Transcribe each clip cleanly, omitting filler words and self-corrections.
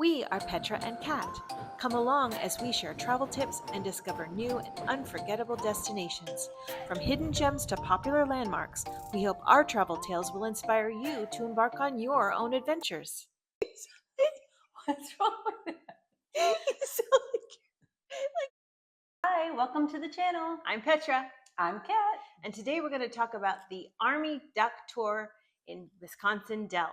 We are Petra and Kat. Come along as we share travel tips and discover new and unforgettable destinations. From hidden gems to popular landmarks, we hope our travel tales will inspire you to embark on your own adventures. What's wrong with that? Hi, welcome to the channel. I'm Petra, I'm Kat. and today we're going to talk about the Army Duck Tour in Wisconsin Dells.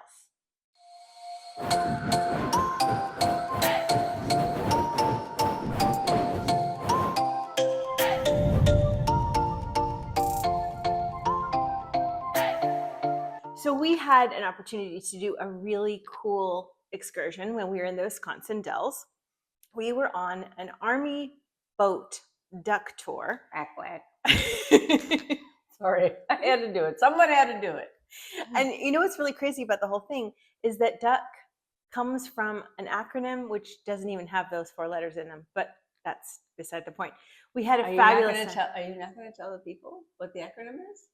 So we had an opportunity to do a really cool excursion when we were in the Wisconsin Dells. We were on an Army boat duck tour. Quack. Sorry, I had to do it. Someone had to do it. And you know what's really crazy about the whole thing is that duck comes from an acronym which doesn't even have those 4 letters in them, but that's beside the point. We had a fabulous time. Are you not going to tell the people what the acronym is?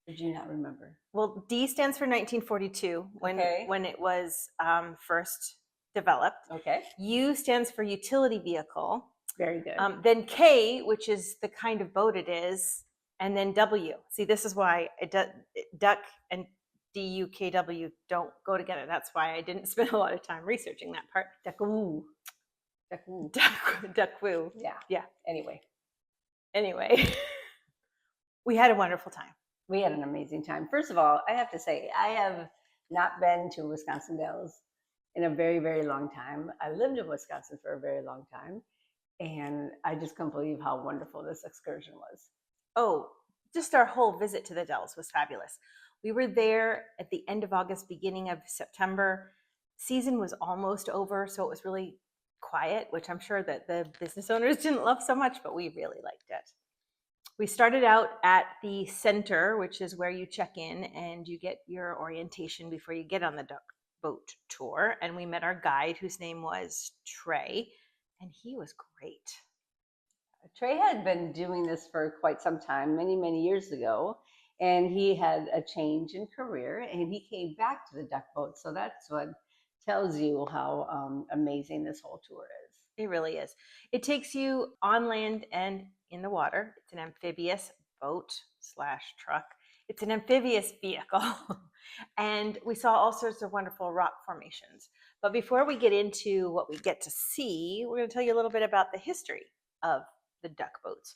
Did you not remember? Well, D stands for 1942 when it was first developed. Okay. U stands for utility vehicle. Very good. Then K, which is the kind of boat it is, and then W. See, this is why duck and DUKW don't go together. That's why I didn't spend a lot of time researching that part. Duck-woo. Duck-woo. Yeah. Anyway, we had a wonderful time. we had an amazing time. First of all, I have to say, I have not been to Wisconsin Dells in a very, very long time. I lived in Wisconsin for a very long time, and I just couldn't believe how wonderful this excursion was. Oh, just our whole visit to the Dells was fabulous. We were there at the end of August, beginning of September. Season was almost over, so it was really quiet, which I'm sure that the business owners didn't love so much, but we really liked it. We started out at the center, which is where you check in and you get your orientation before you get on the duck boat tour. And we met our guide, whose name was Trey, and he was great. Trey had been doing this for quite some time, many, many years ago, and he had a change in career and he came back to the duck boat. So that's what tells you how amazing this whole tour is. It really is. It takes you on land and in the water. It's an amphibious boat / truck. It's an amphibious vehicle. And we saw all sorts of wonderful rock formations. But before we get into what we get to see, we're going to tell you a little bit about the history of the duck boats.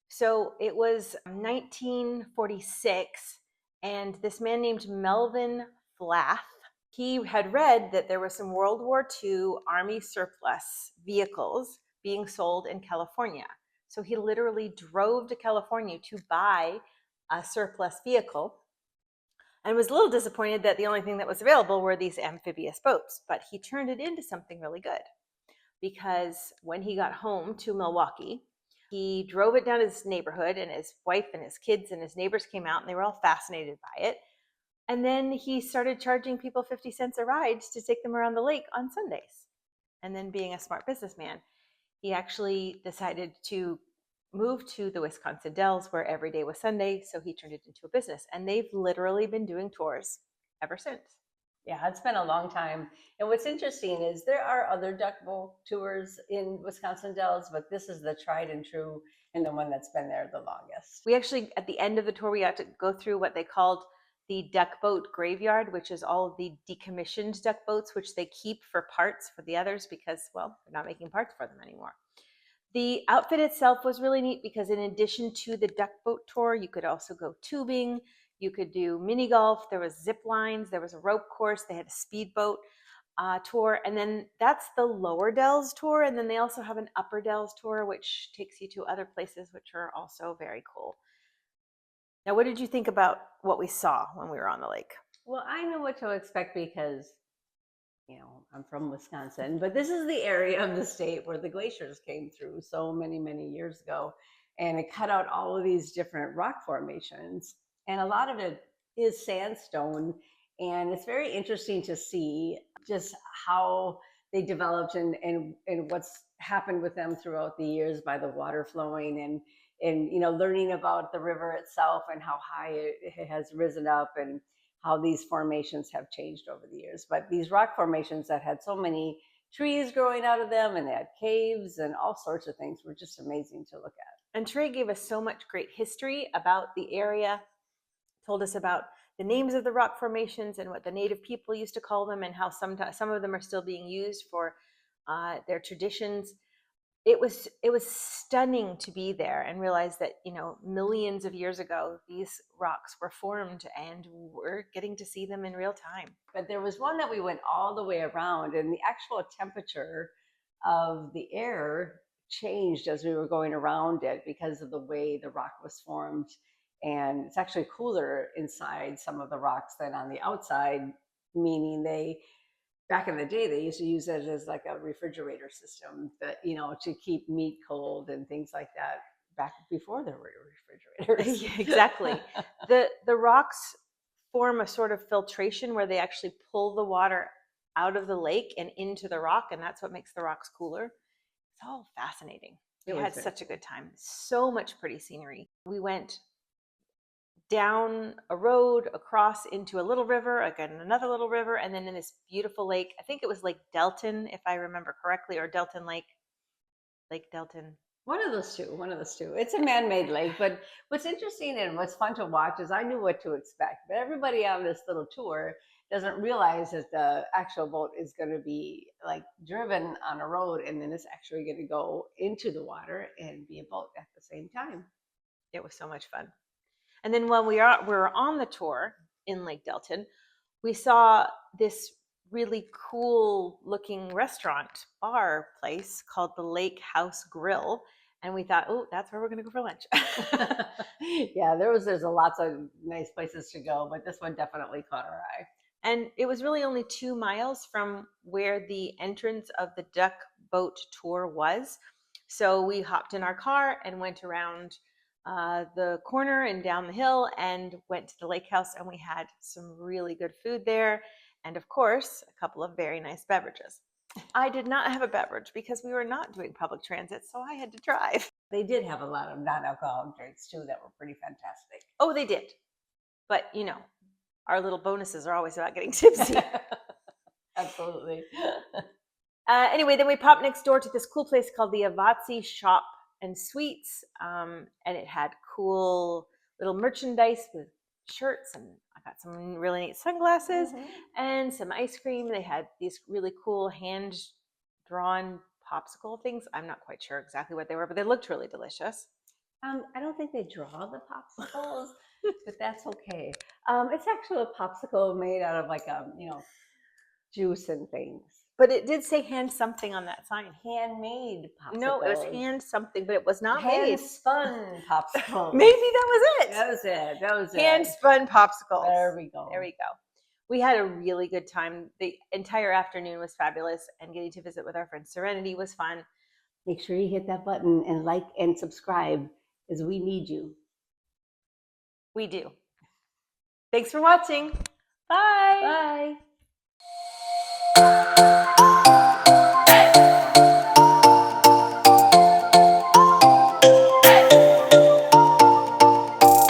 So it was 1946, and this man named Melvin Flath, he had read that there were some World War II Army surplus vehicles being sold in California. So he literally drove to California to buy a surplus vehicle and was a little disappointed that the only thing that was available were these amphibious boats. But he turned it into something really good, because when he got home to Milwaukee, he drove it down his neighborhood, and his wife and his kids and his neighbors came out, and they were all fascinated by it. And then he started charging people 50 cents a ride to take them around the lake on Sundays. And then, being a smart businessman, he actually decided to move to the Wisconsin Dells, where every day was Sunday. So he turned it into a business, and they've literally been doing tours ever since. Yeah, it's been a long time. And what's interesting is there are other duck boat tours in Wisconsin Dells, but this is the tried and true and the one that's been there the longest. We actually, at the end of the tour, we got to go through what they called the duck boat graveyard, which is all of the decommissioned duck boats, which they keep for parts for the others because, well, they're not making parts for them anymore. The outfit itself was really neat because in addition to the duck boat tour, you could also go tubing, you could do mini golf, there was zip lines, there was a rope course, they had a speedboat tour, and then that's the Lower Dells tour, and then they also have an Upper Dells tour, which takes you to other places which are also very cool. Now, what did you think about what we saw when we were on the lake? Well, I know what to expect because, I'm from Wisconsin, but this is the area of the state where the glaciers came through so many, many years ago, and it cut out all of these different rock formations, and a lot of it is sandstone, and it's very interesting to see just how they developed and what's happened with them throughout the years by the water flowing and learning about the river itself and how high it has risen up. And how these formations have changed over the years. But these rock formations that had so many trees growing out of them and they had caves and all sorts of things were just amazing to look at. And Trey gave us so much great history about the area, told us about the names of the rock formations and what the native people used to call them and how some of them are still being used for their traditions. It was stunning to be there and realize that, you know, millions of years ago, these rocks were formed and we're getting to see them in real time. But there was one that we went all the way around, and the actual temperature of the air changed as we were going around it because of the way the rock was formed. And it's actually cooler inside some of the rocks than on the outside, meaning back in the day, they used to use it as like a refrigerator system that, you know, to keep meat cold and things like that back before there were refrigerators. Yeah, exactly. The rocks form a sort of filtration where they actually pull the water out of the lake and into the rock, and that's what makes the rocks cooler. It's all fascinating. We had such a good time. So much pretty scenery. We went down a road, across into a little river, again another little river, and then in this beautiful lake. I think it was Lake Delton, if I remember correctly, or Delton Lake. Lake Delton. One of those two. It's a man-made lake, but what's interesting and what's fun to watch is I knew what to expect, but everybody on this little tour doesn't realize that the actual boat is going to be like driven on a road, and then it's actually going to go into the water and be a boat at the same time. It was so much fun. And then while we were on the tour in Lake Delton, we saw this really cool looking restaurant bar place called the Lake House Grill. And we thought, oh, that's where we're going to go for lunch. Yeah, there's lots of nice places to go, but this one definitely caught our eye. And it was really only 2 miles from where the entrance of the duck boat tour was. So we hopped in our car and went around the corner and down the hill and went to the lake house, and we had some really good food there. And of course, a couple of very nice beverages. I did not have a beverage because we were not doing public transit, so I had to drive. They did have a lot of non-alcoholic drinks too that were pretty fantastic. Oh, they did. But, you know, our little bonuses are always about getting tipsy. Absolutely. Anyway, then we popped next door to this cool place called the Avazzi Shoppe and Sweets, and it had cool little merchandise with shirts, and I got some really neat sunglasses and some ice cream. They had these really cool hand-drawn popsicle things. I'm not quite sure exactly what they were, but they looked really delicious. I don't think they draw the popsicles, but that's okay. It's actually a popsicle made out of like juice and things. But it did say hand something on that sign. Handmade popsicles. No, it was hand something, but it was not hand spun popsicles. Maybe that was it. That was it. Hand spun popsicles. There we go. We had a really good time. The entire afternoon was fabulous, and getting to visit with our friend Serenity was fun. Make sure you hit that button and like and subscribe, as we need you. We do. Thanks for watching. Bye. Bye.